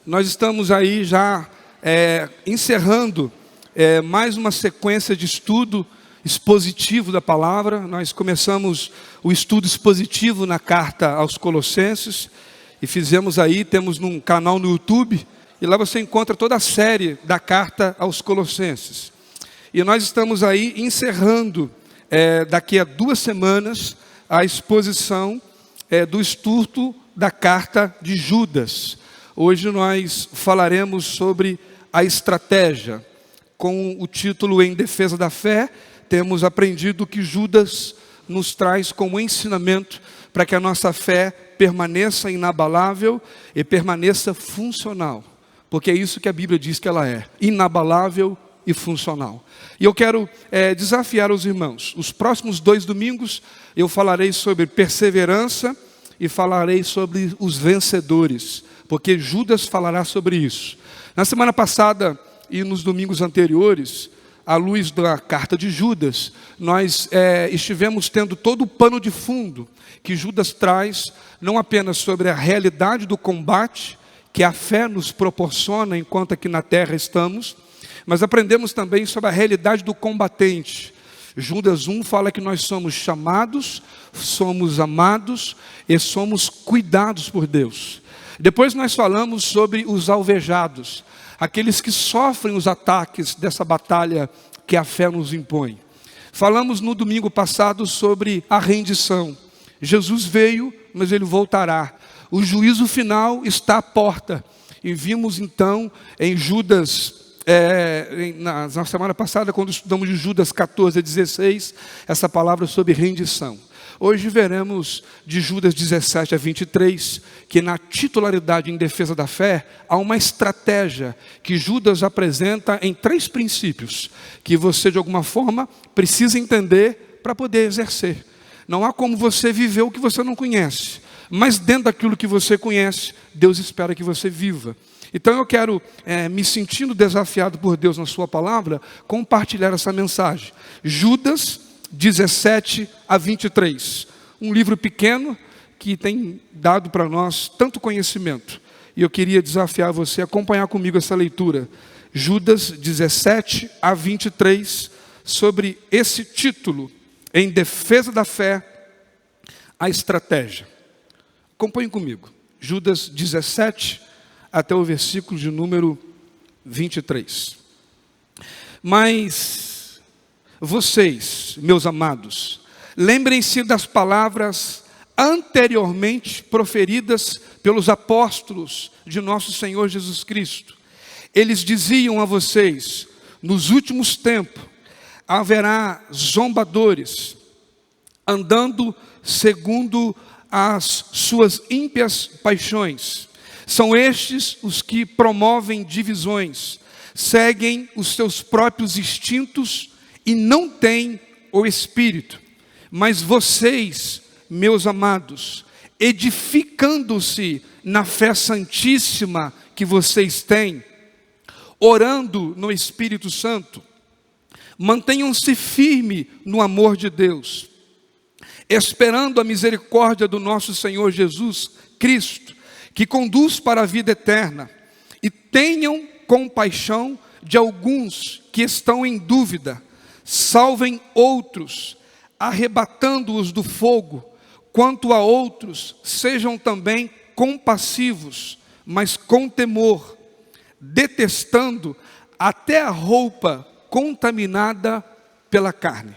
Nós estamos aí já encerrando mais uma sequência de estudo expositivo da palavra. Nós começamos o estudo expositivo na carta aos Colossenses e temos num canal no YouTube, e lá você encontra toda a série da carta aos Colossenses. E nós estamos aí encerrando daqui a 2 semanas a exposição do estudo da carta de Judas. Hoje nós falaremos sobre a estratégia. Com o título Em Defesa da Fé, temos aprendido que Judas nos traz como ensinamento para que a nossa fé permaneça inabalável e permaneça funcional. Porque é isso que a Bíblia diz que ela é, inabalável e funcional. E eu quero desafiar os irmãos. Os próximos 2 domingos eu falarei sobre perseverança e falarei sobre os vencedores, porque Judas falará sobre isso. Na semana passada e nos domingos anteriores, à luz da carta de Judas, nós estivemos tendo todo o pano de fundo que Judas traz, não apenas sobre a realidade do combate que a fé nos proporciona enquanto aqui na terra estamos, mas aprendemos também sobre a realidade do combatente. Judas 1 fala que nós somos chamados, somos amados e somos cuidados por Deus. Depois nós falamos sobre os alvejados, aqueles que sofrem os ataques dessa batalha que a fé nos impõe. Falamos no domingo passado sobre a rendição. Jesus veio, mas ele voltará. O juízo final está à porta. E vimos então em Judas, na semana passada, quando estudamos de Judas 14 a 16, essa palavra sobre rendição. Hoje veremos de Judas 17 a 23, que na titularidade em defesa da fé, há uma estratégia que Judas apresenta em 3 princípios, que você de alguma forma precisa entender para poder exercer. Não há como você viver o que você não conhece, mas dentro daquilo que você conhece, Deus espera que você viva. Então eu quero, me sentindo desafiado por Deus na sua palavra, compartilhar essa mensagem. Judas 17 a 23. Um livro pequeno que tem dado para nós tanto conhecimento. E eu queria desafiar você a acompanhar comigo essa leitura. Judas 17 a 23, sobre esse título, Em Defesa da Fé, a Estratégia. Acompanhe comigo. Judas 17 até o versículo de número 23. Mas vocês, meus amados, lembrem-se das palavras anteriormente proferidas pelos apóstolos de nosso Senhor Jesus Cristo. Eles diziam a vocês: nos últimos tempos haverá zombadores, andando segundo as suas ímpias paixões. São estes os que promovem divisões, seguem os seus próprios instintos e não têm o Espírito. Mas vocês, meus amados, edificando-se na fé santíssima que vocês têm, orando no Espírito Santo, mantenham-se firmes no amor de Deus, esperando a misericórdia do nosso Senhor Jesus Cristo, que conduz para a vida eterna, e tenham compaixão de alguns que estão em dúvida, salvem outros, arrebatando-os do fogo. Quanto a outros, sejam também compassivos, mas com temor, detestando até a roupa contaminada pela carne.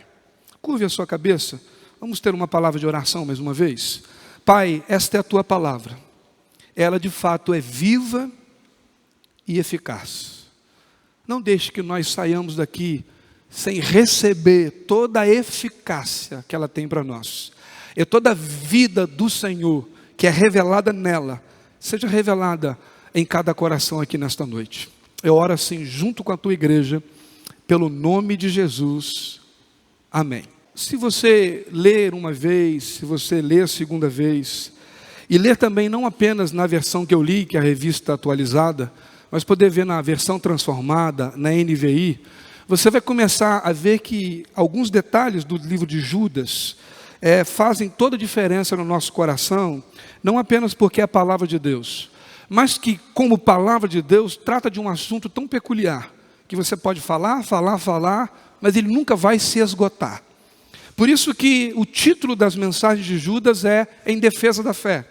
Curve a sua cabeça, vamos ter uma palavra de oração mais uma vez. Pai, esta é a tua palavra. Ela de fato é viva e eficaz. Não deixe que nós saiamos daqui sem receber toda a eficácia que ela tem para nós. E toda a vida do Senhor que é revelada nela, seja revelada em cada coração aqui nesta noite. Eu oro assim junto com a tua igreja, pelo nome de Jesus. Amém. Se você ler uma vez, se você ler a segunda vez, e ler também não apenas na versão que eu li, que é a revista atualizada, mas poder ver na versão transformada, na NVI, você vai começar a ver que alguns detalhes do livro de Judas fazem toda a diferença no nosso coração, não apenas porque é a palavra de Deus, mas que, como palavra de Deus, trata de um assunto tão peculiar, que você pode falar, mas ele nunca vai se esgotar. Por isso que o título das mensagens de Judas é Em Defesa da Fé.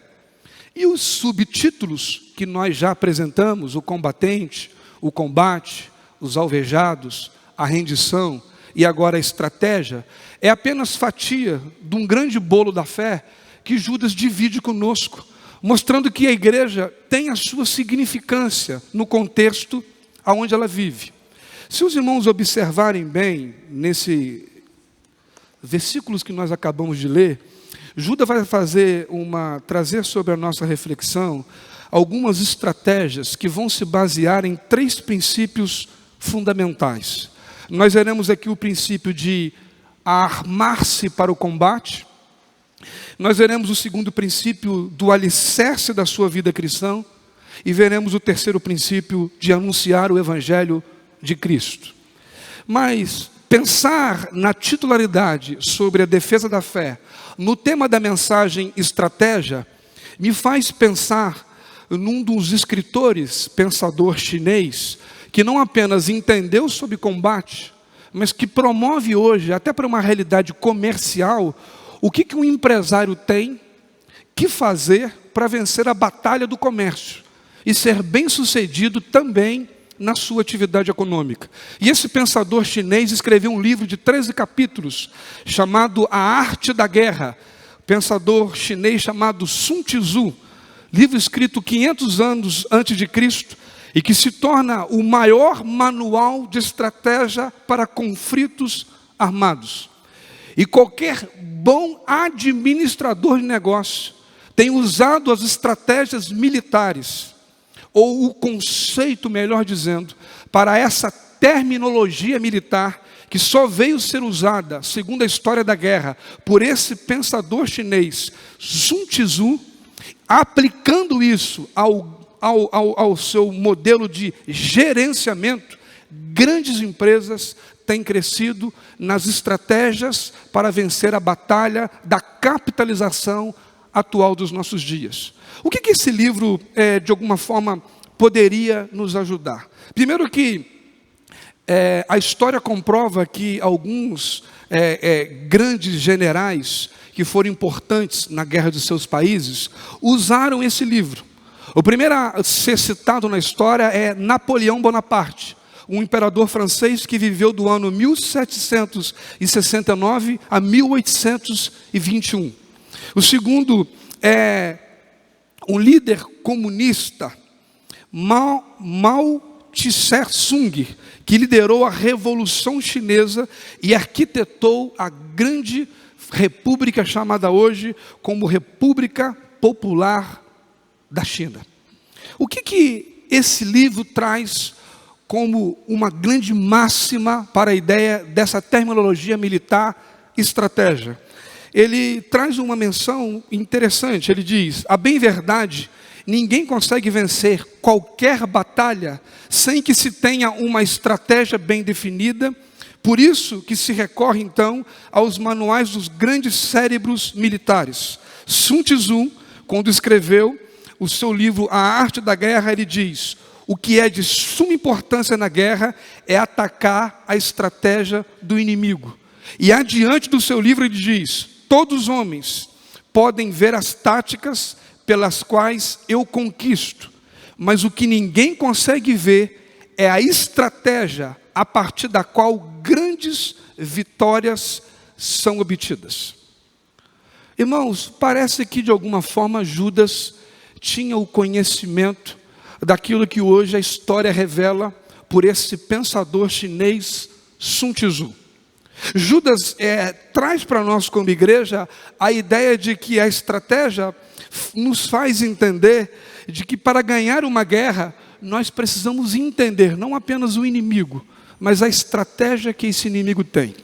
E os subtítulos que nós já apresentamos, o combatente, o combate, os alvejados, a rendição e agora a estratégia, é apenas fatia de um grande bolo da fé que Judas divide conosco, mostrando que a igreja tem a sua significância no contexto aonde ela vive. Se os irmãos observarem bem nesse versículos que nós acabamos de ler, Judas vai trazer sobre a nossa reflexão algumas estratégias que vão se basear em 3 princípios fundamentais. Nós veremos aqui o princípio de armar-se para o combate. Nós veremos o segundo princípio do alicerce da sua vida cristã. E veremos o terceiro princípio de anunciar o Evangelho de Cristo. Mas pensar na titularidade sobre a defesa da fé, no tema da mensagem estratégia, me faz pensar num dos escritores, pensador chinês, que não apenas entendeu sobre combate, mas que promove hoje, até para uma realidade comercial, o que um empresário tem que fazer para vencer a batalha do comércio e ser bem-sucedido também na sua atividade econômica. E esse pensador chinês escreveu um livro de 13 capítulos, chamado A Arte da Guerra. Pensador chinês chamado Sun Tzu, livro escrito 500 anos antes de Cristo, e que se torna o maior manual de estratégia para conflitos armados. E qualquer bom administrador de negócio tem usado as estratégias militares, ou o conceito, melhor dizendo, para essa terminologia militar que só veio ser usada, segundo a história da guerra, por esse pensador chinês, Sun Tzu, aplicando isso ao seu modelo de gerenciamento. Grandes empresas têm crescido nas estratégias para vencer a batalha da capitalização atual dos nossos dias. O que esse livro, de alguma forma, poderia nos ajudar? Primeiro que a história comprova que alguns grandes generais que foram importantes na guerra de seus países usaram esse livro. O primeiro a ser citado na história é Napoleão Bonaparte, um imperador francês que viveu do ano 1769 a 1821. O segundo é um líder comunista, Mao Tse-tung, que liderou a Revolução Chinesa e arquitetou a grande república chamada hoje como República Popular da China. O que esse livro traz como uma grande máxima para a ideia dessa terminologia militar estratégia? Ele traz uma menção interessante. Ele diz: a bem verdade, ninguém consegue vencer qualquer batalha sem que se tenha uma estratégia bem definida. Por isso que se recorre então aos manuais dos grandes cérebros militares. Sun Tzu, quando escreveu o seu livro A Arte da Guerra, ele diz: o que é de suma importância na guerra é atacar a estratégia do inimigo. E adiante do seu livro ele diz: todos os homens podem ver as táticas pelas quais eu conquisto, mas o que ninguém consegue ver é a estratégia a partir da qual grandes vitórias são obtidas. Irmãos, parece que de alguma forma Judas tinha o conhecimento daquilo que hoje a história revela por esse pensador chinês Sun Tzu. Judas traz para nós como igreja a ideia de que a estratégia nos faz entender de que para ganhar uma guerra nós precisamos entender não apenas o inimigo, mas a estratégia que esse inimigo tem.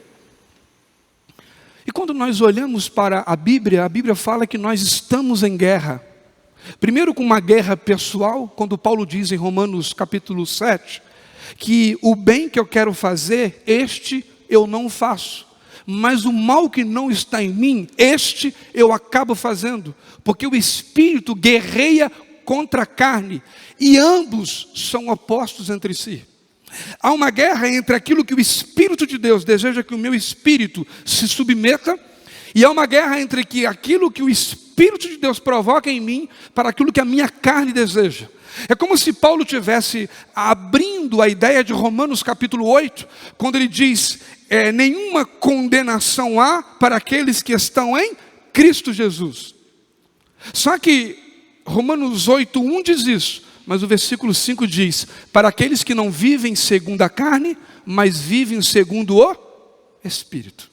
E quando nós olhamos para a Bíblia fala que nós estamos em guerra. Primeiro com uma guerra pessoal, quando Paulo diz em Romanos capítulo 7, que o bem que eu quero fazer, este eu não faço, mas o mal que não está em mim, este eu acabo fazendo, porque o Espírito guerreia contra a carne, e ambos são opostos entre si. Há uma guerra entre aquilo que o Espírito de Deus deseja que o meu espírito se submeta, e há uma guerra entre aquilo que o Espírito de Deus provoca em mim para aquilo que a minha carne deseja. É como se Paulo tivesse abrindo a ideia de Romanos capítulo 8, quando ele diz, nenhuma condenação há para aqueles que estão em Cristo Jesus. Só que Romanos 8:1 diz isso, mas o versículo 5 diz, para aqueles que não vivem segundo a carne, mas vivem segundo o Espírito.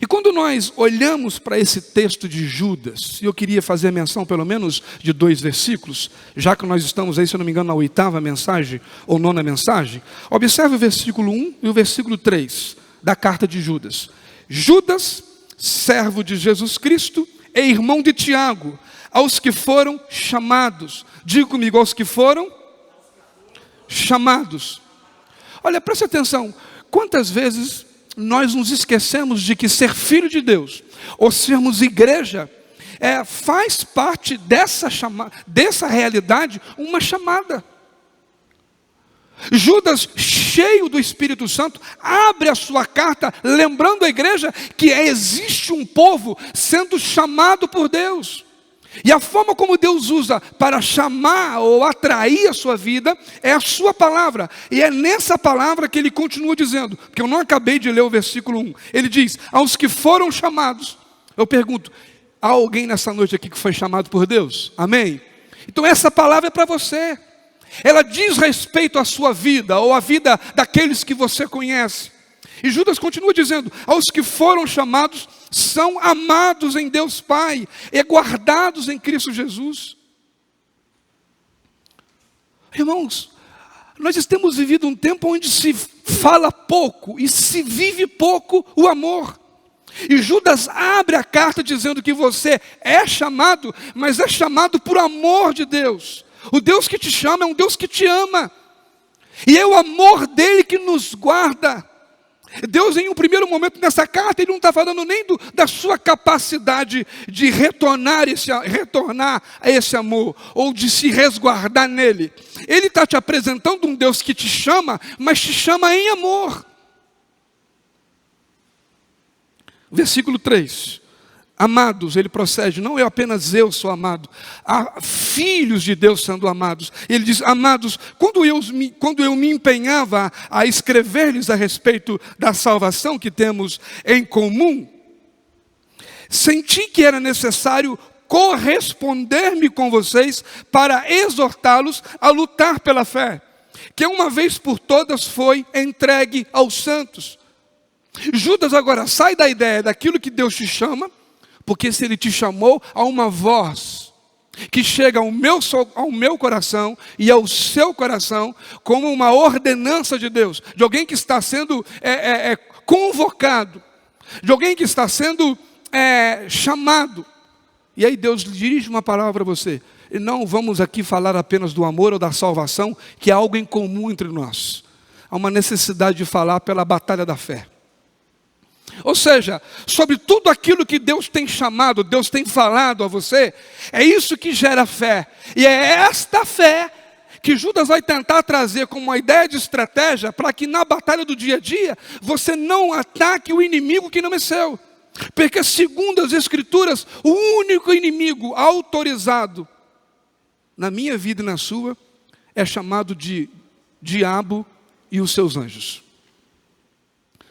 E quando nós olhamos para esse texto de Judas, e eu queria fazer menção pelo menos de 2 versículos, já que nós estamos aí, se eu não me engano, na 8ª mensagem, ou 9ª mensagem, observe o versículo 1 e o versículo 3 da carta de Judas. Judas, servo de Jesus Cristo, e irmão de Tiago, aos que foram chamados. Diga comigo, aos que foram chamados. Olha, preste atenção, quantas vezes nós nos esquecemos de que ser filho de Deus, ou sermos igreja, faz parte dessa realidade, uma chamada. Judas, cheio do Espírito Santo, abre a sua carta, lembrando a igreja que existe um povo sendo chamado por Deus. E a forma como Deus usa para chamar ou atrair a sua vida é a sua palavra. E é nessa palavra que ele continua dizendo, porque eu não acabei de ler o versículo 1. Ele diz, aos que foram chamados. Eu pergunto, há alguém nessa noite aqui que foi chamado por Deus? Amém? Então essa palavra é para você. Ela diz respeito à sua vida, ou à vida daqueles que você conhece. E Judas continua dizendo, aos que foram chamados, são amados em Deus Pai, e guardados em Cristo Jesus. Irmãos, nós temos vivido um tempo onde se fala pouco, e se vive pouco o amor. E Judas abre a carta dizendo que você é chamado, mas é chamado por amor de Deus. O Deus que te chama é um Deus que te ama. E é o amor dele que nos guarda. Deus, em um primeiro momento nessa carta, ele não está falando nem da sua capacidade de retornar a esse amor, ou de se resguardar nele. Ele está te apresentando um Deus que te chama, mas te chama em amor. Versículo 3. Amados, ele procede, não é apenas eu sou amado, há filhos de Deus sendo amados. Ele diz, amados, quando eu me empenhava a escrever-lhes a respeito da salvação que temos em comum, senti que era necessário corresponder-me com vocês para exortá-los a lutar pela fé, que uma vez por todas foi entregue aos santos. Judas agora sai da ideia daquilo que Deus te chama, porque se ele te chamou, há uma voz que chega ao meu coração e ao seu coração como uma ordenança de Deus, de alguém que está sendo convocado, de alguém que está sendo chamado. E aí Deus dirige uma palavra para você. E não vamos aqui falar apenas do amor ou da salvação, que é algo em comum entre nós. Há uma necessidade de falar pela batalha da fé. Ou seja, sobre tudo aquilo que Deus tem chamado, Deus tem falado a você, é isso que gera fé. E é esta fé que Judas vai tentar trazer como uma ideia de estratégia para que na batalha do dia a dia você não ataque o inimigo que não é seu. Porque segundo as Escrituras, o único inimigo autorizado na minha vida e na sua é chamado de diabo e os seus anjos.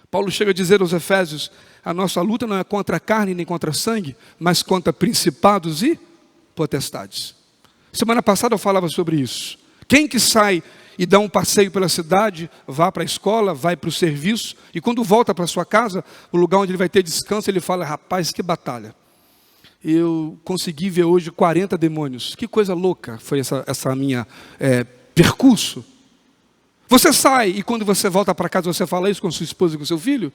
Paulo chega a dizer aos Efésios, a nossa luta não é contra a carne nem contra a sangue, mas contra principados e potestades. Semana passada eu falava sobre isso. Quem que sai e dá um passeio pela cidade, vá para a escola, vai para o serviço, e quando volta para a sua casa, o lugar onde ele vai ter descanso, ele fala, rapaz, que batalha. Eu consegui ver hoje 40 demônios. Que coisa louca foi essa minha percurso. Você sai e quando você volta para casa você fala isso com sua esposa e com seu filho?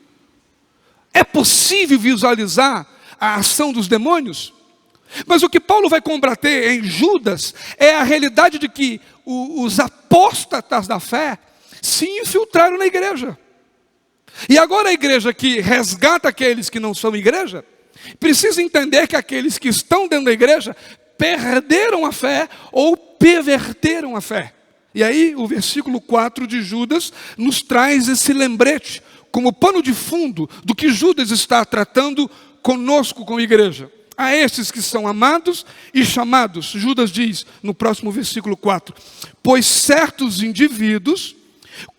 É possível visualizar a ação dos demônios? Mas o que Paulo vai combater em Judas é a realidade de que os apóstatas da fé se infiltraram na igreja. E agora a igreja que resgata aqueles que não são igreja, precisa entender que aqueles que estão dentro da igreja perderam a fé ou perverteram a fé. E aí o versículo 4 de Judas nos traz esse lembrete, como pano de fundo do que Judas está tratando conosco, como igreja. A esses que são amados e chamados, Judas diz no próximo versículo 4, pois certos indivíduos,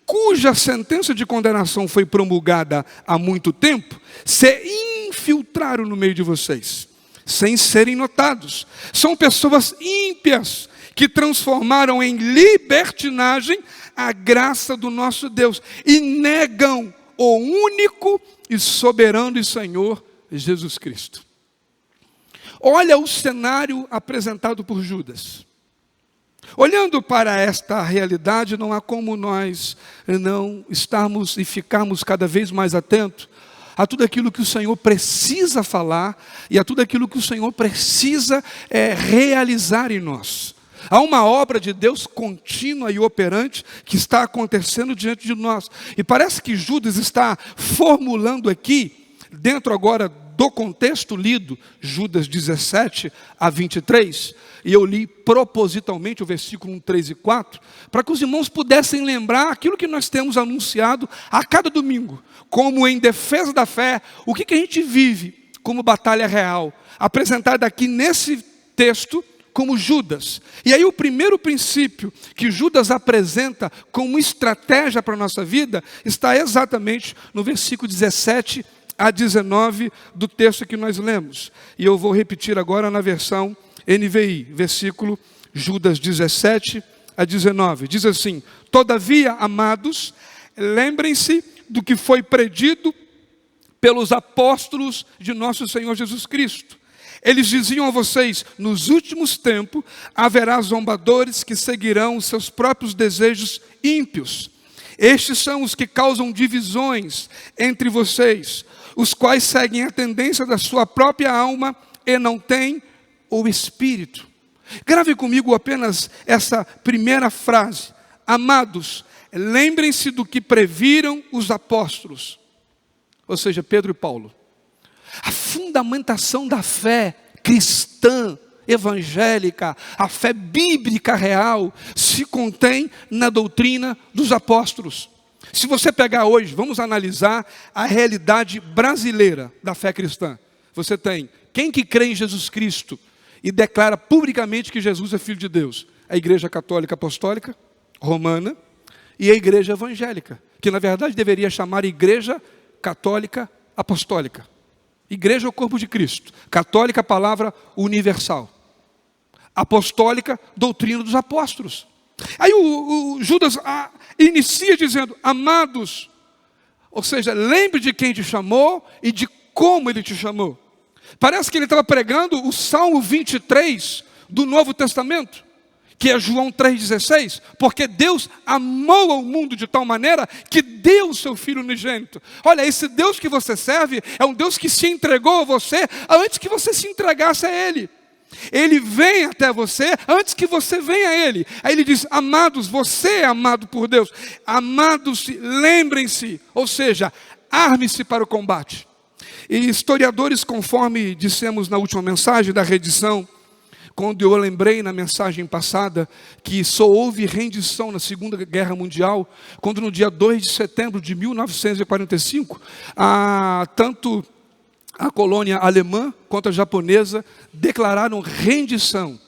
cuja sentença de condenação foi promulgada há muito tempo, se infiltraram no meio de vocês, sem serem notados. São pessoas ímpias, que transformaram em libertinagem a graça do nosso Deus, e negam o único e soberano e Senhor Jesus Cristo. Olha o cenário apresentado por Judas. Olhando para esta realidade, não há como nós não estarmos e ficarmos cada vez mais atentos a tudo aquilo que o Senhor precisa falar e a tudo aquilo que o Senhor precisa realizar em nós. Há uma obra de Deus contínua e operante que está acontecendo diante de nós. E parece que Judas está formulando aqui, dentro agora do contexto lido, Judas 17 a 23, e eu li propositalmente o versículo 1, 3 e 4, para que os irmãos pudessem lembrar aquilo que nós temos anunciado a cada domingo, como em defesa da fé, o que a gente vive como batalha real, apresentada aqui nesse texto, como Judas. E aí o primeiro princípio que Judas apresenta como estratégia para a nossa vida, está exatamente no versículo 17 a 19 do texto que nós lemos. E eu vou repetir agora na versão NVI, versículo Judas 17 a 19. Diz assim: todavia, amados, lembrem-se do que foi predito pelos apóstolos de nosso Senhor Jesus Cristo. Eles diziam a vocês, nos últimos tempos, haverá zombadores que seguirão os seus próprios desejos ímpios. Estes são os que causam divisões entre vocês, os quais seguem a tendência da sua própria alma e não têm o Espírito. Grave comigo apenas essa primeira frase. Amados, lembrem-se do que previram os apóstolos, ou seja, Pedro e Paulo. A fundamentação da fé cristã, evangélica, a fé bíblica real, se contém na doutrina dos apóstolos. Se você pegar hoje, vamos analisar a realidade brasileira da fé cristã. Você tem quem que crê em Jesus Cristo e declara publicamente que Jesus é Filho de Deus? A Igreja Católica Apostólica Romana e a Igreja Evangélica, que na verdade deveria chamar Igreja Católica Apostólica. Igreja é o corpo de Cristo. Católica, a palavra universal. Apostólica, doutrina dos apóstolos. Aí o Judas inicia dizendo, amados, ou seja, lembre de quem te chamou e de como ele te chamou. Parece que ele estava pregando o Salmo 23 do Novo Testamento, que é João 3,16, porque Deus amou ao mundo de tal maneira que deu o seu Filho unigênito. Olha, esse Deus que você serve é um Deus que se entregou a você antes que você se entregasse a Ele. Ele vem até você antes que você venha a Ele. Aí ele diz, amados, você é amado por Deus. Amados, lembrem-se, ou seja, arme-se para o combate. E historiadores, conforme dissemos na última mensagem da redição, quando eu lembrei na mensagem passada que só houve rendição na Segunda Guerra Mundial, quando no dia 2 de setembro de 1945, tanto a colônia alemã quanto a japonesa declararam rendição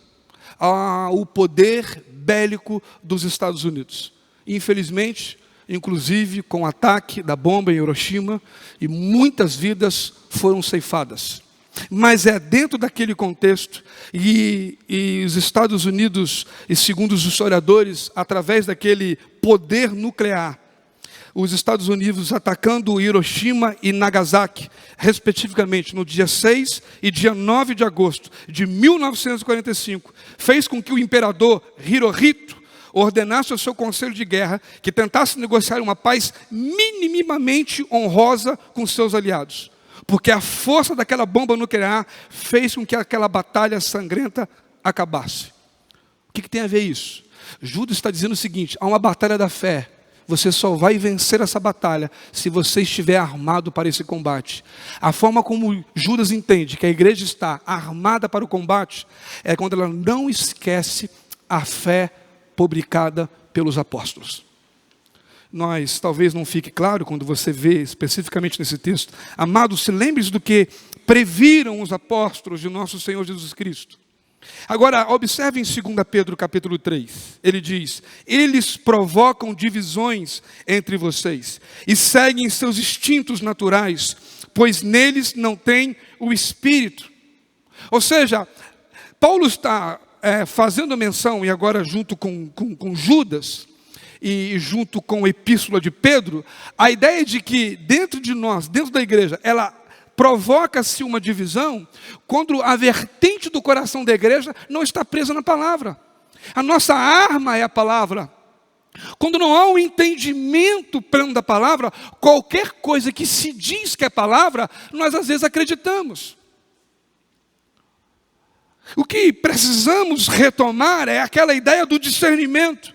ao poder bélico dos Estados Unidos. Infelizmente, inclusive com o ataque da bomba em Hiroshima, e muitas vidas foram ceifadas. Mas é dentro daquele contexto, e os Estados Unidos, e segundo os historiadores, através daquele poder nuclear, os Estados Unidos atacando Hiroshima e Nagasaki, respectivamente, no dia 6 e dia 9 de agosto de 1945, fez com que o imperador Hirohito ordenasse ao seu conselho de guerra que tentasse negociar uma paz minimamente honrosa com seus aliados. Porque a força daquela bomba nuclear fez com que aquela batalha sangrenta acabasse. O que tem a ver isso? Judas está dizendo o seguinte, há uma batalha da fé. você só vai vencer essa batalha se você estiver armado para esse combate. A forma como Judas entende que a igreja está armada para o combate é quando ela não esquece a fé publicada pelos apóstolos. Talvez não fique claro quando você vê especificamente nesse texto. Amados, se lembre-se do que previram os apóstolos de nosso Senhor Jesus Cristo. Agora, observe em 2 Pedro capítulo 3. Ele diz: eles provocam divisões entre vocês e seguem seus instintos naturais, pois neles não tem o Espírito. Ou seja, Paulo está fazendo menção, e agora junto com Judas, e junto com a epístola de Pedro, a ideia de que dentro de nós, dentro da igreja, ela provoca-se uma divisão quando a vertente do coração da igreja não está presa na palavra. A nossa arma é a palavra. Quando não há um entendimento pleno da palavra, qualquer coisa que se diz que é palavra, nós às vezes acreditamos. O que precisamos retomar é aquela ideia do discernimento,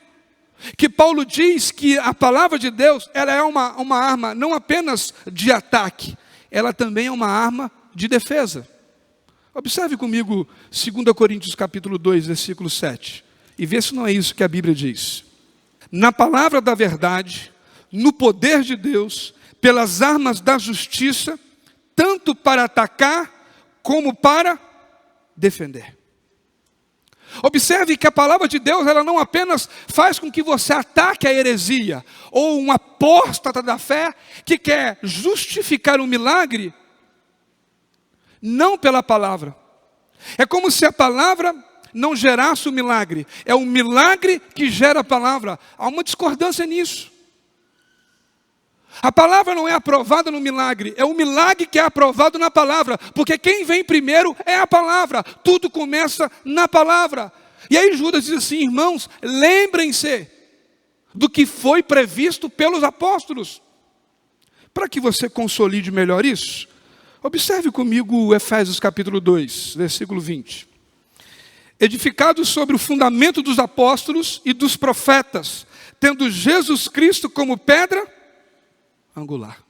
que Paulo diz que a palavra de Deus, ela é uma arma não apenas de ataque, ela também é uma arma de defesa. Observe comigo 2 Coríntios capítulo 2, versículo 7, e vê se não é isso que a Bíblia diz. Na palavra da verdade, no poder de Deus, pelas armas da justiça, tanto para atacar como para defender. Observe que a palavra de Deus, ela não apenas faz com que você ataque a heresia, ou um apóstata da fé, que quer justificar um milagre, não pela palavra. É como se a palavra não gerasse o milagre, é o milagre que gera a palavra. Há uma discordância nisso. A palavra não é aprovada no milagre, é o milagre que é aprovado na palavra, porque quem vem primeiro é a palavra, tudo começa na palavra. E aí Judas diz assim: irmãos, lembrem-se do que foi previsto pelos apóstolos. Para que você consolide melhor isso, observe comigo Efésios capítulo 2, versículo 20. Edificados sobre o fundamento dos apóstolos e dos profetas, tendo Jesus Cristo como pedra angular.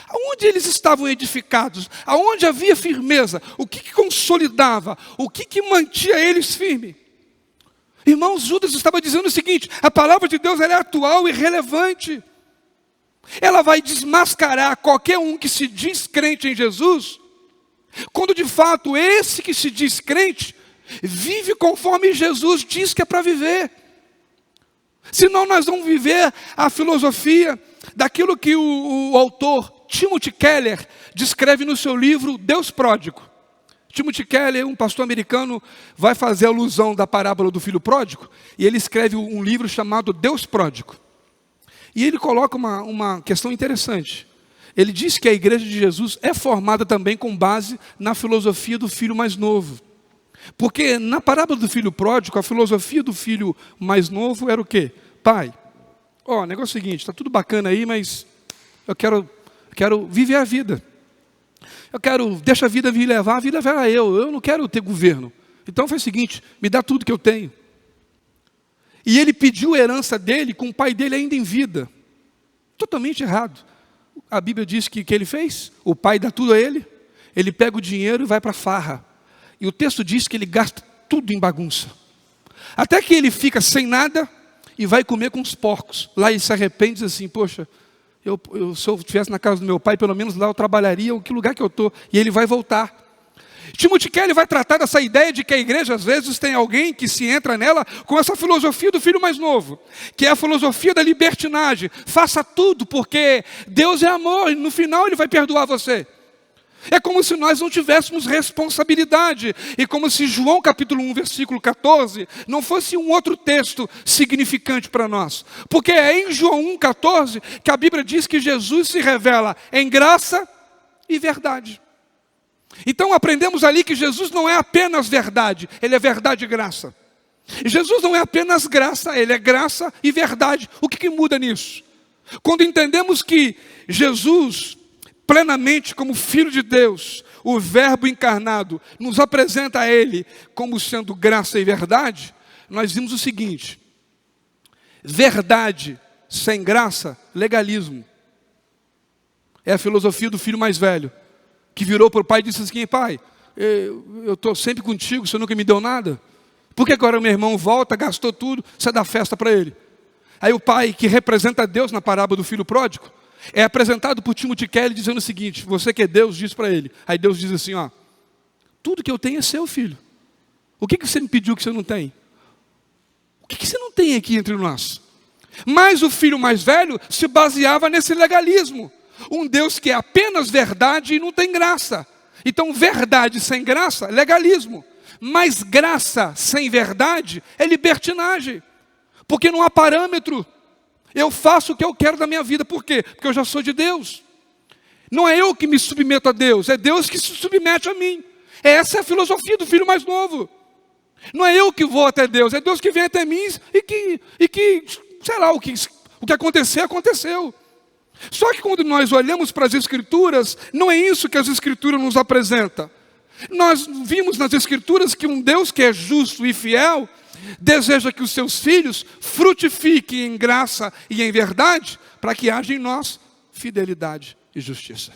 Aonde eles estavam edificados? Aonde havia firmeza? O que consolidava? O que mantinha eles firmes? Irmãos, Judas estava dizendo o seguinte: a palavra de Deus ela é atual e relevante. Ela vai desmascarar qualquer um que se diz crente em Jesus, quando de fato esse que se diz crente vive conforme Jesus diz que é para viver. Senão nós vamos viver a filosofia daquilo que o autor Timothy Keller descreve no seu livro Deus Pródigo. Timothy Keller, um pastor americano, vai fazer alusão da parábola do filho pródigo, e ele escreve um livro chamado Deus Pródigo. E ele coloca uma questão interessante. Ele diz que a igreja de Jesus é formada também com base na filosofia do filho mais novo. Porque na parábola do filho pródigo, a filosofia do filho mais novo era o quê? Pai, o negócio é o seguinte, está tudo bacana aí, mas eu quero viver a vida. Deixa a vida vir levar, a vida levará eu não quero ter governo. Então faz o seguinte, me dá tudo que eu tenho. E ele pediu a herança dele com o pai dele ainda em vida. Totalmente errado. A Bíblia diz que ele fez, o pai dá tudo a ele pega o dinheiro e vai para a farra. E o texto diz que ele gasta tudo em bagunça. Até que ele fica sem nada e vai comer com os porcos. Lá ele se arrepende e diz assim: poxa, se eu estivesse na casa do meu pai, pelo menos lá eu trabalharia, que lugar que eu estou? E ele vai voltar. Timothy Keller vai tratar dessa ideia de que a igreja às vezes tem alguém que se entra nela com essa filosofia do filho mais novo, que é a filosofia da libertinagem. Faça tudo porque Deus é amor e no final Ele vai perdoar você. É como se nós não tivéssemos responsabilidade. E como se João capítulo 1, versículo 14, não fosse um outro texto significante para nós. Porque é em João 1, 14 que a Bíblia diz que Jesus se revela em graça e verdade. Então aprendemos ali que Jesus não é apenas verdade, Ele é verdade e graça. E Jesus não é apenas graça, Ele é graça e verdade. O que muda nisso? Quando entendemos que Jesus, plenamente como Filho de Deus, o Verbo encarnado, nos apresenta a Ele como sendo graça e verdade, nós vimos o seguinte: verdade sem graça, legalismo. É a filosofia do filho mais velho, que virou para o pai e disse assim: pai, eu estou sempre contigo, você nunca me deu nada. Por que agora meu irmão volta, gastou tudo, você dá festa para ele? Aí o pai, que representa Deus na parábola do filho pródigo, é apresentado por Timothy Kelly dizendo o seguinte: você que é Deus, diz para ele. Aí Deus diz assim: ó, tudo que eu tenho é seu, filho. O que você me pediu que você não tem? O que você não tem aqui entre nós? Mas o filho mais velho se baseava nesse legalismo. Um Deus que é apenas verdade e não tem graça. Então verdade sem graça, legalismo. Mas graça sem verdade é libertinagem. Porque não há parâmetro. Eu faço o que eu quero da minha vida. Por quê? Porque eu já sou de Deus. Não é eu que me submeto a Deus, é Deus que se submete a mim. Essa é a filosofia do filho mais novo. Não é eu que vou até Deus, é Deus que vem até mim e que sei lá, o que acontecer, aconteceu. Só que quando nós olhamos para as Escrituras, não é isso que as Escrituras nos apresentam. Nós vimos nas Escrituras que um Deus que é justo e fiel, deseja que os seus filhos frutifiquem em graça e em verdade, para que haja em nós fidelidade e justiça.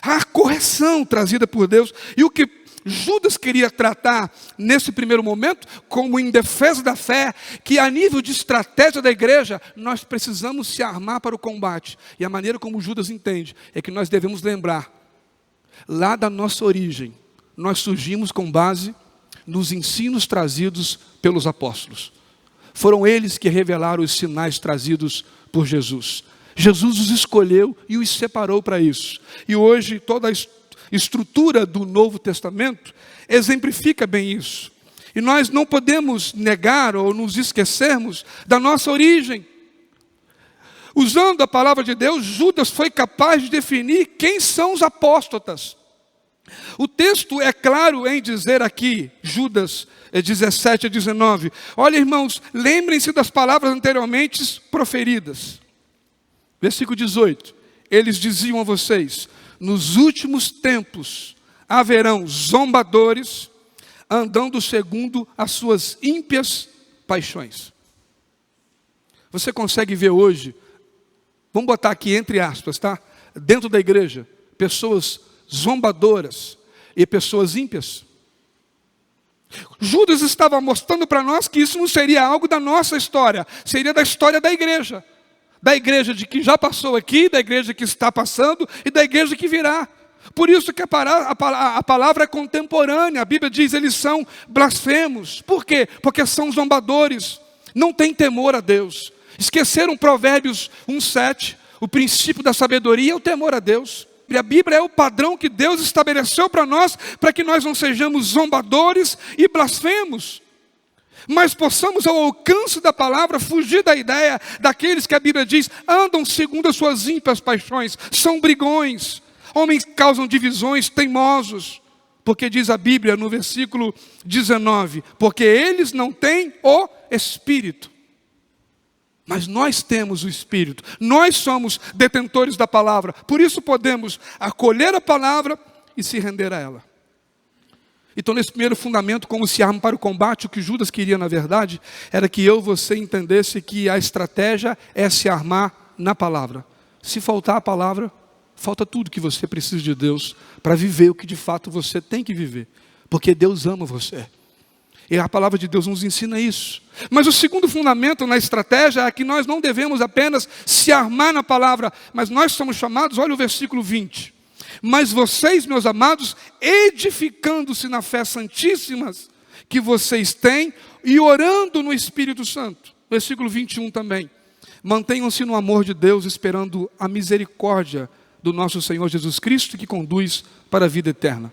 A correção trazida por Deus, e o que Judas queria tratar nesse primeiro momento, como em defesa da fé, que a nível de estratégia da igreja, nós precisamos se armar para o combate. E a maneira como Judas entende, é que nós devemos lembrar, lá da nossa origem, nós surgimos com base nos ensinos trazidos pelos apóstolos. Foram eles que revelaram os sinais trazidos por Jesus. Jesus os escolheu e os separou para isso. E hoje toda a estrutura do Novo Testamento exemplifica bem isso. E nós não podemos negar ou nos esquecermos da nossa origem. Usando a palavra de Deus, Judas foi capaz de definir quem são os apóstatas. O texto é claro em dizer aqui, Judas 17 a 19. Olha, irmãos, lembrem-se das palavras anteriormente proferidas. Versículo 18. Eles diziam a vocês: nos últimos tempos haverão zombadores, andando segundo as suas ímpias paixões. Você consegue ver hoje, vamos botar aqui entre aspas, tá? Dentro da igreja, pessoas zombadoras e pessoas ímpias. Judas estava mostrando para nós que isso não seria algo da nossa história, seria da história da igreja. Da igreja de que já passou aqui, da igreja que está passando e da igreja que virá. Por isso que a palavra é contemporânea. A Bíblia diz: eles são blasfemos. Por quê? Porque são zombadores, não têm temor a Deus. Esqueceram Provérbios 1:7, o princípio da sabedoria é o temor a Deus. E a Bíblia é o padrão que Deus estabeleceu para nós, para que nós não sejamos zombadores e blasfemos, mas possamos, ao alcance da palavra, fugir da ideia daqueles que a Bíblia diz andam segundo as suas ímpias paixões, são brigões, homens que causam divisões, teimosos, porque diz a Bíblia no versículo 19, porque eles não têm o Espírito, mas nós temos o Espírito, nós somos detentores da palavra, por isso podemos acolher a palavra e se render a ela. Então, nesse primeiro fundamento, como se arma para o combate, o que Judas queria, na verdade, era que você entendesse que a estratégia é se armar na palavra. Se faltar a palavra, falta tudo que você precisa de Deus para viver o que de fato você tem que viver. Porque Deus ama você. E a palavra de Deus nos ensina isso. Mas o segundo fundamento na estratégia é que nós não devemos apenas se armar na palavra, mas nós somos chamados, olha o versículo 20. Mas vocês, meus amados, edificando-se na fé santíssima que vocês têm e orando no Espírito Santo. Versículo 21 também. Mantenham-se no amor de Deus, esperando a misericórdia do nosso Senhor Jesus Cristo, que conduz para a vida eterna.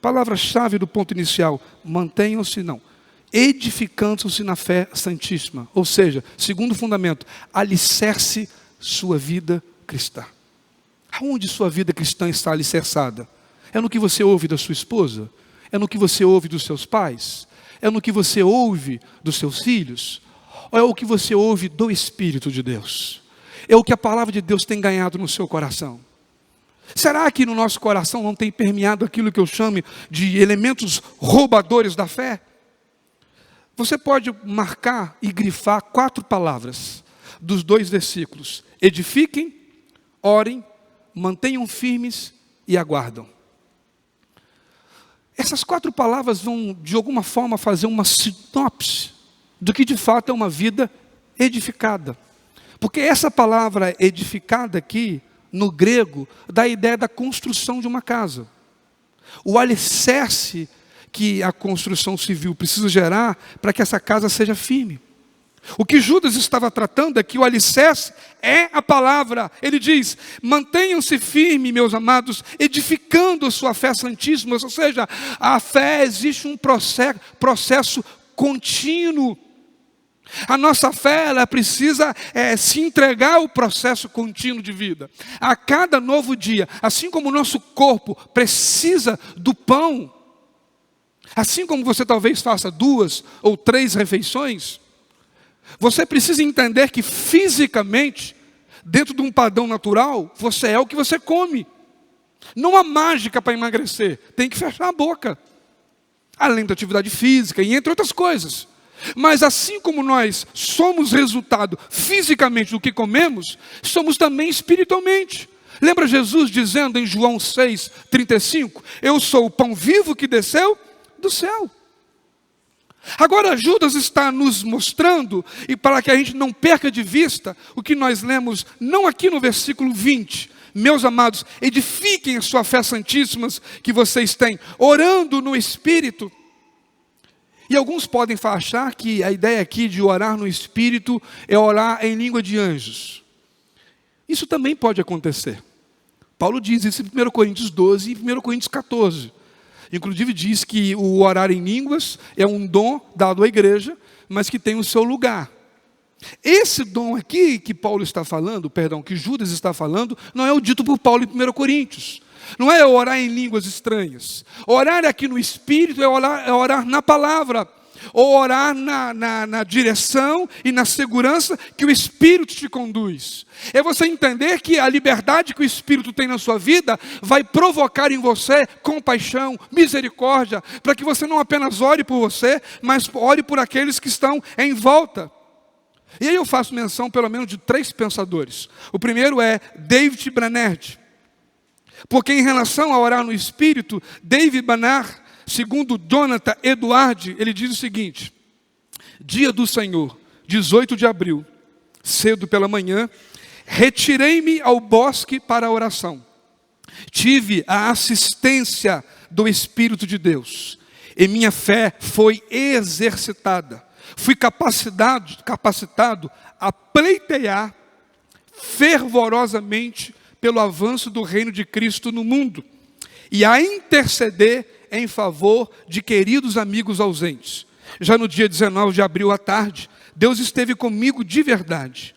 Palavra-chave do ponto inicial, mantenham-se, não, edificando-se na fé santíssima. Ou seja, segundo fundamento, alicerce sua vida cristã. Aonde sua vida cristã está alicerçada? É no que você ouve da sua esposa? É no que você ouve dos seus pais? É no que você ouve dos seus filhos? Ou é o que você ouve do Espírito de Deus? É o que a palavra de Deus tem ganhado no seu coração? Será que no nosso coração não tem permeado aquilo que eu chamo de elementos roubadores da fé? Você pode marcar e grifar 4 palavras. dos 2 versículos: edifiquem, orem, mantenham firmes e aguardam. Essas 4 palavras vão, de alguma forma, fazer uma sinopse do que de fato é uma vida edificada. Porque essa palavra edificada aqui, no grego, dá a ideia da construção de uma casa. O alicerce que a construção civil precisa gerar para que essa casa seja firme. O que Judas estava tratando é que o alicerce é a palavra. Ele diz: mantenham-se firmes, meus amados, edificando a sua fé santíssima. Ou seja, a fé existe um processo contínuo. A nossa fé, ela precisa se entregar ao processo contínuo de vida. A cada novo dia, assim como o nosso corpo precisa do pão, assim como você talvez faça 2 ou 3 refeições, você precisa entender que fisicamente, dentro de um padrão natural, você é o que você come. Não há mágica para emagrecer, tem que fechar a boca. Além da atividade física e entre outras coisas. Mas assim como nós somos resultado fisicamente do que comemos, somos também espiritualmente. Lembra Jesus dizendo em João 6,35: eu sou o pão vivo que desceu do céu. Agora Judas está nos mostrando, e para que a gente não perca de vista, o que nós lemos, não aqui no versículo 20, meus amados, edifiquem a sua fé santíssima que vocês têm, orando no Espírito. E alguns podem achar que a ideia aqui de orar no Espírito é orar em língua de anjos. Isso também pode acontecer. Paulo diz isso em 1 Coríntios 12 e 1 Coríntios 14. Inclusive diz que o orar em línguas é um dom dado à igreja, mas que tem o seu lugar. Esse dom aqui que Paulo está falando, que Judas está falando, não é o dito por Paulo em 1 Coríntios. Não é orar em línguas estranhas. Orar aqui no Espírito é orar na palavra. Ou orar na direção e na segurança que o Espírito te conduz. É você entender que a liberdade que o Espírito tem na sua vida vai provocar em você compaixão, misericórdia, para que você não apenas ore por você, mas ore por aqueles que estão em volta. E aí eu faço menção pelo menos de 3 pensadores. O primeiro é David Brainerd. Porque em relação a orar no Espírito, David Brainerd, segundo Jonathan Edwards, ele diz o seguinte: dia do Senhor, 18 de abril, cedo pela manhã, retirei-me ao bosque para a oração. Tive a assistência do Espírito de Deus, e minha fé foi exercitada. Fui capacitado a pleitear fervorosamente pelo avanço do reino de Cristo no mundo, e a interceder em favor de queridos amigos ausentes. Já no dia 19 de abril à tarde, Deus esteve comigo de verdade.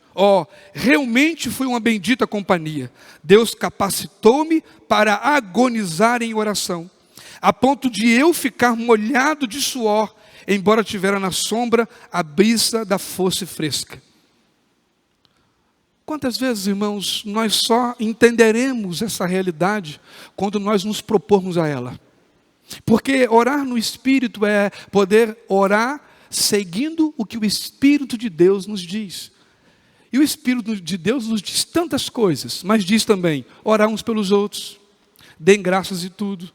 Realmente foi uma bendita companhia. Deus capacitou-me para agonizar em oração, a ponto de eu ficar molhado de suor, embora tivera na sombra a brisa da fosse fresca. Quantas vezes, irmãos, nós só entenderemos essa realidade quando nós nos propormos a ela? Porque orar no Espírito é poder orar seguindo o que o Espírito de Deus nos diz. E o Espírito de Deus nos diz tantas coisas, mas diz também: orar uns pelos outros, deem graças e tudo,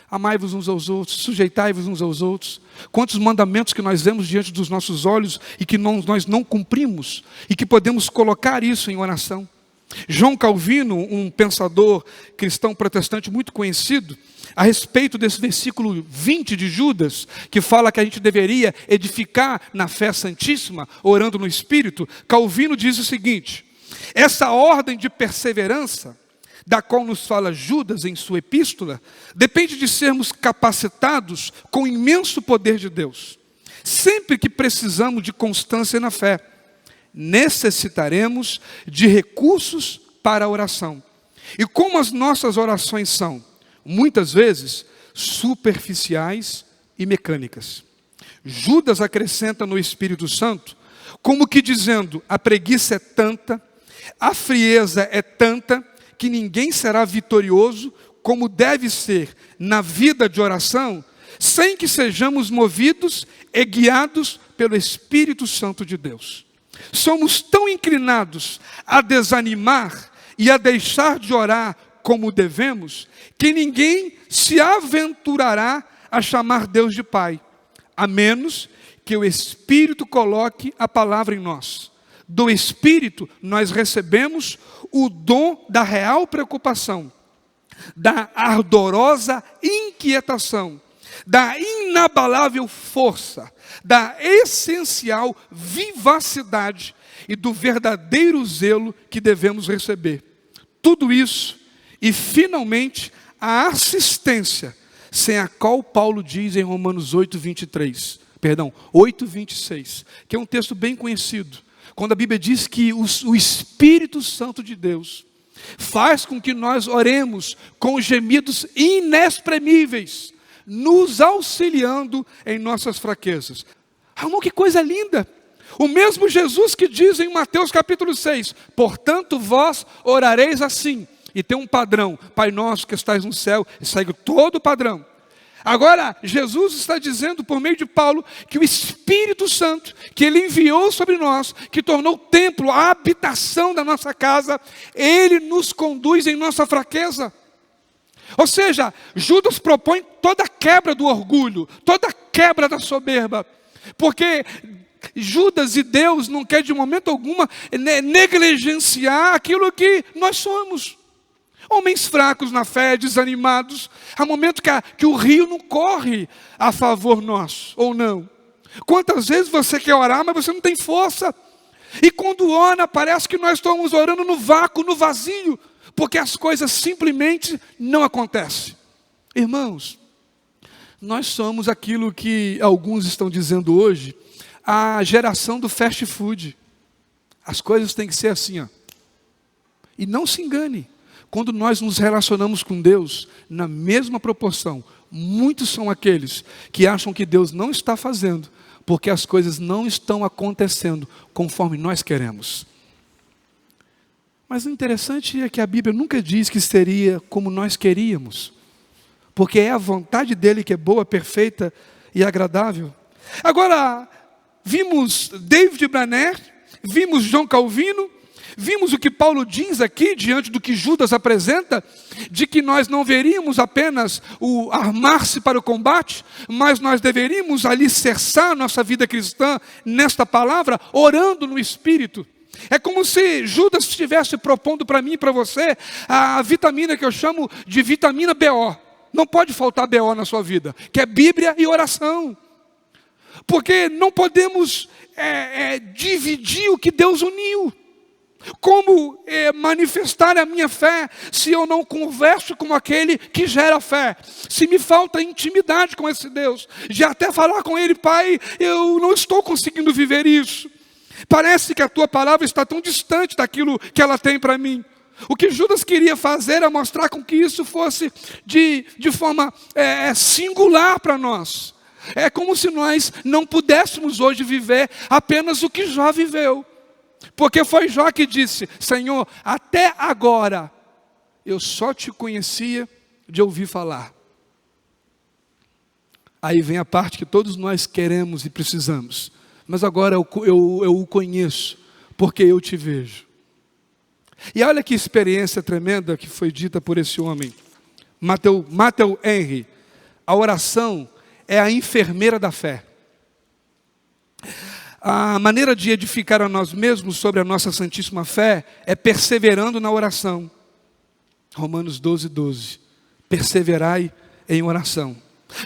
amai-vos uns aos outros, sujeitai-vos uns aos outros. Quantos mandamentos que nós vemos diante dos nossos olhos e que nós não cumprimos, e que podemos colocar isso em oração. João Calvino, um pensador cristão protestante muito conhecido, a respeito desse versículo 20 de Judas, que fala que a gente deveria edificar na fé santíssima, orando no Espírito, Calvino diz o seguinte: essa ordem de perseverança, da qual nos fala Judas em sua epístola, depende de sermos capacitados com o imenso poder de Deus. Sempre que precisamos de constância na fé, necessitaremos de recursos para a oração. E como as nossas orações são, muitas vezes, superficiais e mecânicas. Judas acrescenta no Espírito Santo, como que dizendo: a preguiça é tanta, a frieza é tanta, que ninguém será vitorioso como deve ser na vida de oração, sem que sejamos movidos e guiados pelo Espírito Santo de Deus. Somos tão inclinados a desanimar e a deixar de orar como devemos, que ninguém se aventurará a chamar Deus de Pai, a menos que o Espírito coloque a palavra em nós. Do Espírito nós recebemos o dom da real preocupação, da ardorosa inquietação, da inabalável força, da essencial vivacidade e do verdadeiro zelo que devemos receber. Tudo isso e, finalmente, a assistência, sem a qual Paulo diz em Romanos 8:26, que é um texto bem conhecido, quando a Bíblia diz que o Espírito Santo de Deus faz com que nós oremos com gemidos inexprimíveis, nos auxiliando em nossas fraquezas. Irmão, que coisa linda! O mesmo Jesus que diz em Mateus capítulo 6, portanto vós orareis assim, e tem um padrão, Pai nosso que estais no céu, e segue todo o padrão. Agora, Jesus está dizendo por meio de Paulo, que o Espírito Santo, que Ele enviou sobre nós, que tornou o templo, a habitação da nossa casa, Ele nos conduz em nossa fraqueza. Ou seja, Judas propõe toda a quebra do orgulho, toda a quebra da soberba, porque Judas e Deus não quer de momento alguma negligenciar aquilo que nós somos. Homens fracos na fé, desanimados. Há momento que o rio não corre a favor nosso, ou não. Quantas vezes você quer orar, mas você não tem força. E quando ora, parece que nós estamos orando no vácuo, no vazio, porque as coisas simplesmente não acontecem. Irmãos, nós somos aquilo que alguns estão dizendo hoje, a geração do fast food. As coisas têm que ser assim, ó. E não se engane. Quando nós nos relacionamos com Deus, na mesma proporção, muitos são aqueles que acham que Deus não está fazendo, porque as coisas não estão acontecendo conforme nós queremos. Mas o interessante é que a Bíblia nunca diz que seria como nós queríamos, porque é a vontade dEle que é boa, perfeita e agradável. Agora, vimos David Branner, vimos João Calvino, vimos o que Paulo diz aqui, diante do que Judas apresenta, de que nós não veríamos apenas o armar-se para o combate, mas nós deveríamos alicerçar nossa vida cristã nesta palavra, orando no Espírito. É como se Judas estivesse propondo para mim e para você a vitamina que eu chamo de vitamina BO. Não pode faltar BO na sua vida, que é Bíblia e oração. Porque não podemos dividir o que Deus uniu. Como manifestar a minha fé se eu não converso com aquele que gera fé? Se me falta intimidade com esse Deus, de até falar com Ele, Pai, eu não estou conseguindo viver isso. Parece que a Tua palavra está tão distante daquilo que ela tem para mim. O que Judas queria fazer era mostrar com que isso fosse de forma singular para nós. É como se nós não pudéssemos hoje viver apenas o que Jó viveu. Porque foi Jó que disse, Senhor, até agora eu só te conhecia de ouvir falar. Aí vem a parte que todos nós queremos e precisamos. Mas agora eu o conheço, porque eu te vejo. E olha que experiência tremenda que foi dita por esse homem. Matthew Henry, a oração é a enfermeira da fé. A maneira de edificar a nós mesmos sobre a nossa santíssima fé é perseverando na oração. Romanos 12:12. Perseverai em oração.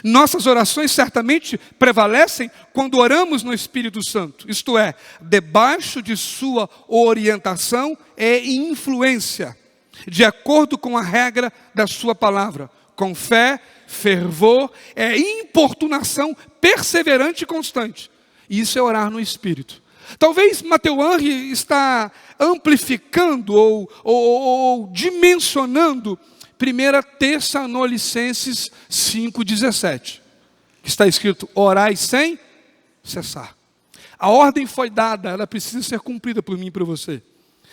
Nossas orações certamente prevalecem quando oramos no Espírito Santo. Isto é, debaixo de sua orientação e influência, de acordo com a regra da sua palavra. Com fé, fervor, importunação perseverante e constante. Isso é orar no Espírito. Talvez Matthew Henry está amplificando ou dimensionando 1 Tessalonicenses 5,17. Que está escrito, orai sem cessar. A ordem foi dada, ela precisa ser cumprida por mim e por você.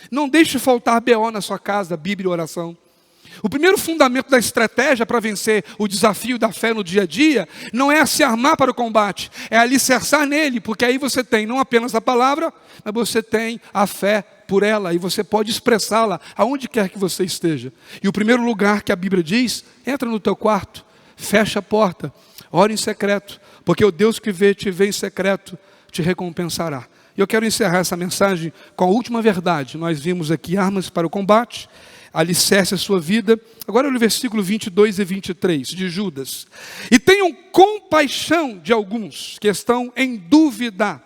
Não deixe faltar BO na sua casa, Bíblia e oração. O primeiro fundamento da estratégia para vencer o desafio da fé no dia a dia não é se armar para o combate, é alicerçar nele, porque aí você tem não apenas a palavra, mas você tem a fé por ela e você pode expressá-la aonde quer que você esteja. E o primeiro lugar que a Bíblia diz, entra no teu quarto, fecha a porta, ora em secreto, porque o Deus que te vê em secreto te recompensará. E eu quero encerrar essa mensagem com a última verdade. Nós vimos aqui armas para o combate, alicerce a sua vida. Agora olha o versículo 22 e 23 de Judas. E tenham compaixão de alguns que estão em dúvida,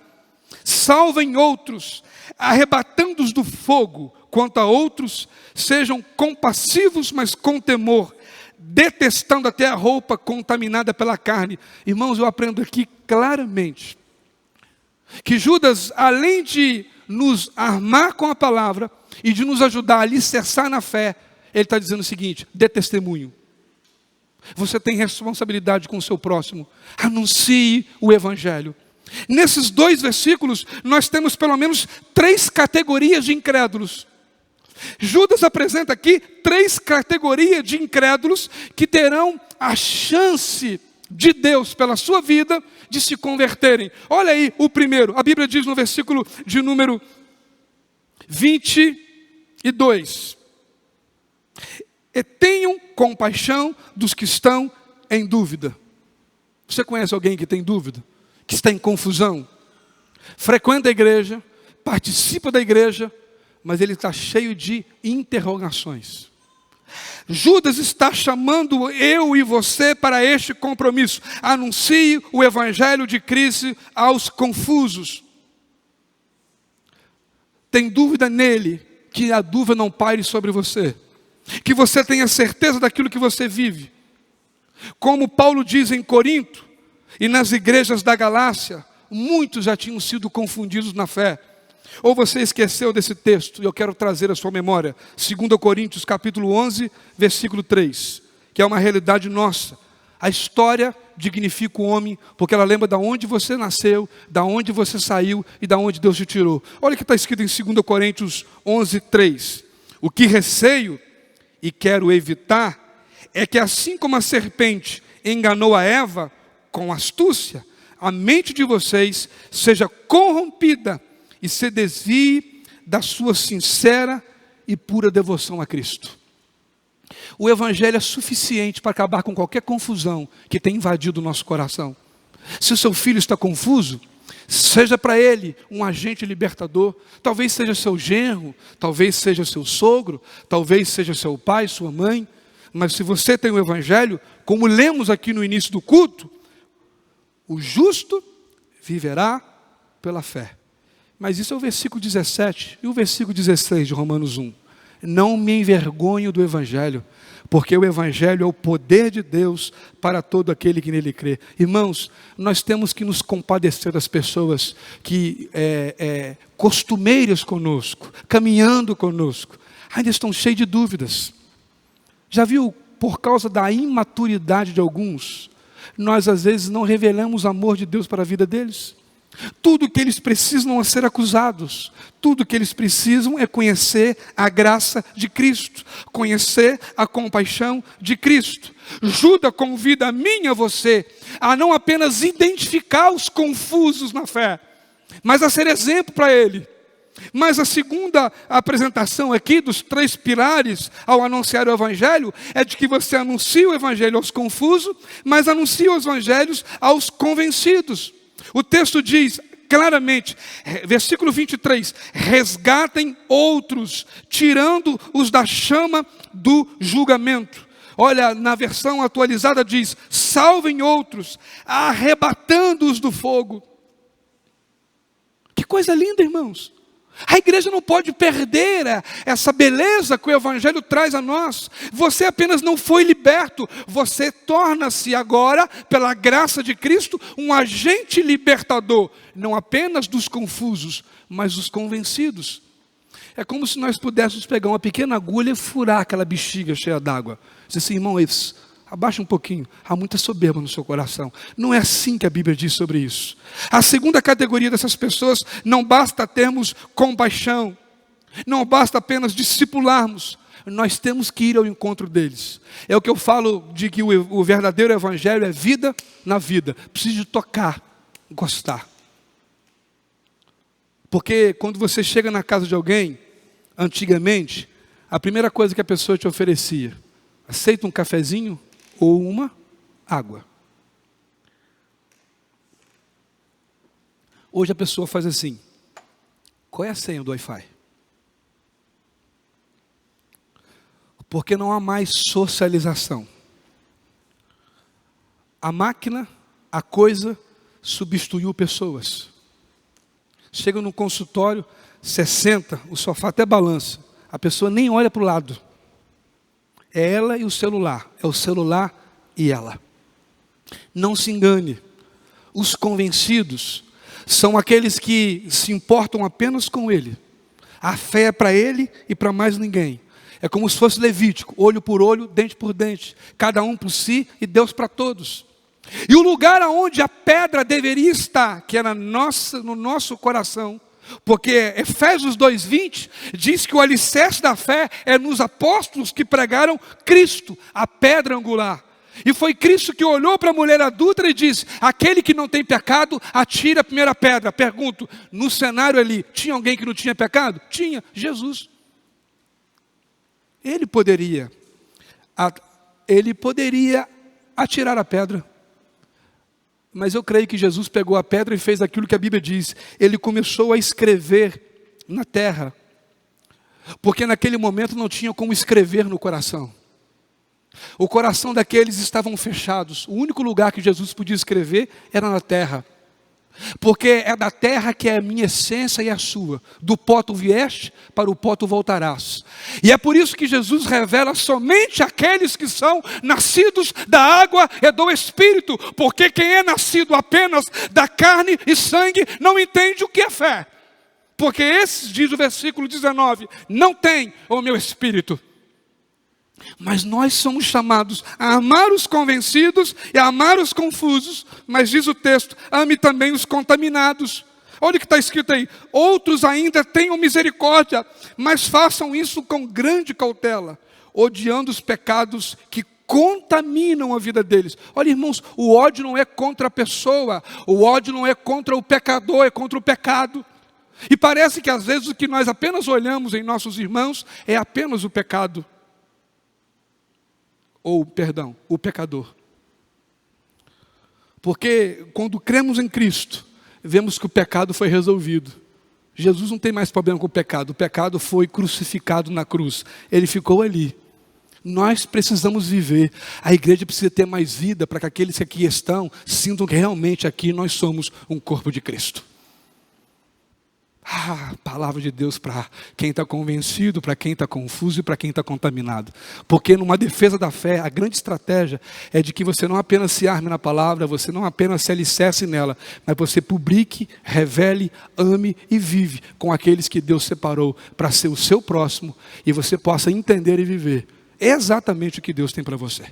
salvem outros, arrebatando-os do fogo. Quanto a outros, sejam compassivos, mas com temor, detestando até a roupa contaminada pela carne. Irmãos, eu aprendo aqui claramente que Judas, além de nos armar com a palavra e de nos ajudar a alicerçar na fé, ele está dizendo o seguinte: dê testemunho. Você tem responsabilidade com o seu próximo. Anuncie o evangelho. Nesses 2 versículos, nós temos pelo menos 3 categorias de incrédulos. Judas apresenta aqui 3 categorias de incrédulos que terão a chance de Deus pela sua vida de se converterem. Olha aí o primeiro, a Bíblia diz no versículo de número 22: e tenham compaixão dos que estão em dúvida. Você conhece alguém que tem dúvida? Que está em confusão? Frequenta a igreja, participa da igreja, mas ele está cheio de interrogações. Judas está chamando eu e você para este compromisso. Anuncie o evangelho de Cristo aos confusos. Tem dúvida nele, que a dúvida não paire sobre você. Que você tenha certeza daquilo que você vive. Como Paulo diz em Corinto e nas igrejas da Galácia, muitos já tinham sido confundidos na fé. Ou você esqueceu desse texto, e eu quero trazer a sua memória, 2 Coríntios capítulo 11, versículo 3, que é uma realidade nossa. A história dignifica o homem, porque ela lembra de onde você nasceu, de onde você saiu e de onde Deus te tirou. Olha o que está escrito em 2 Coríntios 11, 3. O que receio e quero evitar é que assim como a serpente enganou a Eva com astúcia, a mente de vocês seja corrompida e se desvie da sua sincera e pura devoção a Cristo. O evangelho é suficiente para acabar com qualquer confusão que tem invadido o nosso coração. Se o seu filho está confuso, seja para ele um agente libertador. Talvez seja seu genro, talvez seja seu sogro, talvez seja seu pai, sua mãe. Mas se você tem o evangelho, como lemos aqui no início do culto, o justo viverá pela fé. Mas isso é o versículo 17 e o versículo 16 de Romanos 1. Não me envergonho do evangelho, porque o evangelho é o poder de Deus para todo aquele que nele crê. Irmãos, nós temos que nos compadecer das pessoas que costumeiras conosco, caminhando conosco, ainda estão cheios de dúvidas. Já viu, por causa da imaturidade de alguns, nós às vezes não revelamos o amor de Deus para a vida deles? Tudo que eles precisam é ser acusados. Tudo que eles precisam é conhecer a graça de Cristo, conhecer a compaixão de Cristo. Judas convida a mim e a você a não apenas identificar os confusos na fé, mas a ser exemplo para ele. Mas a segunda apresentação aqui dos 3 pilares ao anunciar o evangelho é de que você anuncia o evangelho aos confusos, mas anuncia os evangelhos aos convencidos. O texto diz claramente, versículo 23, resgatem outros, tirando-os da chama do julgamento. Olha, na versão atualizada diz, salvem outros, arrebatando-os do fogo. Que coisa linda, irmãos. A igreja não pode perder essa beleza que o evangelho traz a nós. Você apenas não foi liberto, você torna-se agora, pela graça de Cristo, um agente libertador, não apenas dos confusos, mas dos convencidos. É como se nós pudéssemos pegar uma pequena agulha e furar aquela bexiga cheia d'água. Dizer assim, irmão, abaixa um pouquinho, há muita soberba no seu coração. Não é assim que a Bíblia diz sobre isso. A segunda categoria dessas pessoas, não basta termos compaixão, não basta apenas discipularmos, nós temos que ir ao encontro deles. É o que eu falo de que o verdadeiro evangelho é vida na vida. Preciso tocar, gostar. Porque quando você chega na casa de alguém, antigamente, a primeira coisa que a pessoa te oferecia: aceita um cafezinho ou uma água. Hoje a pessoa faz assim: qual é a senha do Wi-Fi? Porque não há mais socialização. A máquina, a coisa, substituiu pessoas. Chega no consultório, você senta, o sofá até balança. A pessoa nem olha para o lado. É ela e o celular. É o celular e ela. Não se engane. Os convencidos são aqueles que se importam apenas com ele. A fé é para ele e para mais ninguém. É como se fosse Levítico, olho por olho, dente por dente. Cada um por si e Deus para todos. E o lugar onde a pedra deveria estar, que é no nosso coração, porque Efésios 2:20 diz que o alicerce da fé é nos apóstolos que pregaram Cristo, a pedra angular. E foi Cristo que olhou para a mulher adúltera e disse: aquele que não tem pecado, atire a primeira pedra. Pergunto, no cenário ali, tinha alguém que não tinha pecado? Tinha, Jesus. Ele poderia atirar a pedra. Mas eu creio que Jesus pegou a pedra e fez aquilo que a Bíblia diz. Ele começou a escrever na terra. Porque naquele momento não tinha como escrever no coração. O coração daqueles estavam fechados. O único lugar que Jesus podia escrever era na terra. Porque é da terra que é a minha essência e a sua. Do pó tu vieste, para o pó tu voltarás. E é por isso que Jesus revela somente aqueles que são nascidos da água e do Espírito. Porque quem é nascido apenas da carne e sangue não entende o que é fé. Porque esses, diz o versículo 19, não tem o meu Espírito. Mas nós somos chamados a amar os convencidos e a amar os confusos. Mas diz o texto, ame também os contaminados. Olha o que está escrito aí: outros ainda tenham misericórdia, mas façam isso com grande cautela, odiando os pecados que contaminam a vida deles. Olha, irmãos, o ódio não é contra a pessoa, o ódio não é contra o pecador, é contra o pecado. E parece que às vezes o que nós apenas olhamos em nossos irmãos é apenas o pecado. O pecador. Porque quando cremos em Cristo, vemos que o pecado foi resolvido. Jesus não tem mais problema com o pecado foi crucificado na cruz. Ele ficou ali. Nós precisamos viver. A igreja precisa ter mais vida para que aqueles que aqui estão sintam que realmente aqui nós somos um corpo de Cristo. Palavra de Deus para quem está convencido, para quem está confuso e para quem está contaminado. Porque numa defesa da fé, a grande estratégia é de que você não apenas se arme na palavra, você não apenas se alicerce nela, mas você publique, revele, ame e vive com aqueles que Deus separou para ser o seu próximo e você possa entender e viver exatamente o que Deus tem para você.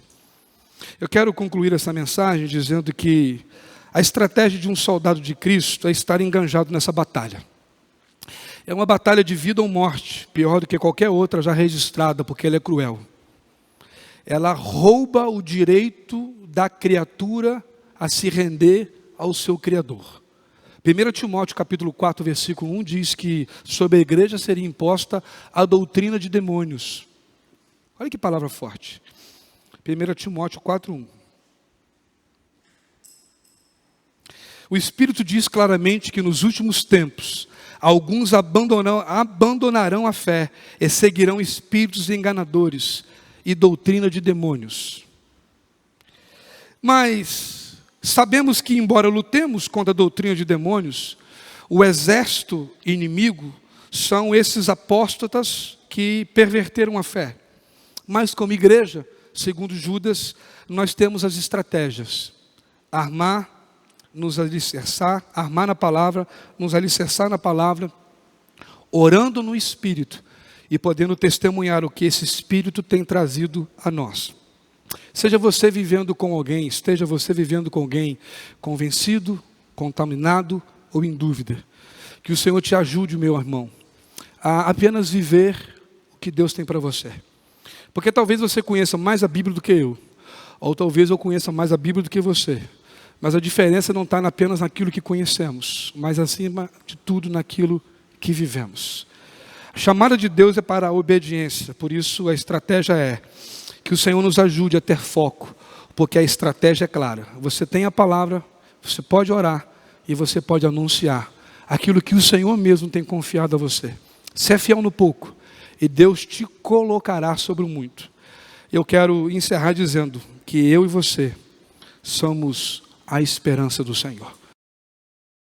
Eu quero concluir essa mensagem dizendo que a estratégia de um soldado de Cristo é estar enganjado nessa batalha. É uma batalha de vida ou morte, pior do que qualquer outra já registrada, porque ela é cruel. Ela rouba o direito da criatura a se render ao seu Criador. 1 Timóteo capítulo 4, versículo 1 diz que sobre a igreja seria imposta a doutrina de demônios. Olha que palavra forte. 1 Timóteo 4, 1. O Espírito diz claramente que nos últimos tempos alguns abandonarão a fé e seguirão espíritos enganadores e doutrina de demônios. Mas sabemos que, embora lutemos contra a doutrina de demônios, o exército inimigo são esses apóstatas que perverteram a fé. Mas como igreja, segundo Judas, nós temos as estratégias: armar, nos alicerçar, armar na palavra, nos alicerçar na palavra, orando no Espírito e podendo testemunhar o que esse Espírito tem trazido a nós. Seja você vivendo com alguém, esteja você vivendo com alguém convencido, contaminado ou em dúvida, que o Senhor te ajude, meu irmão, a apenas viver o que Deus tem para você. Porque talvez você conheça mais a Bíblia do que eu. Ou talvez eu conheça mais a Bíblia do que você. Mas a diferença não está apenas naquilo que conhecemos, mas acima de tudo naquilo que vivemos. A chamada de Deus é para a obediência. Por isso a estratégia é que o Senhor nos ajude a ter foco. Porque a estratégia é clara. Você tem a palavra, você pode orar e você pode anunciar aquilo que o Senhor mesmo tem confiado a você. Você é fiel no pouco e Deus te colocará sobre o muito. Eu quero encerrar dizendo que eu e você somos a esperança do Senhor.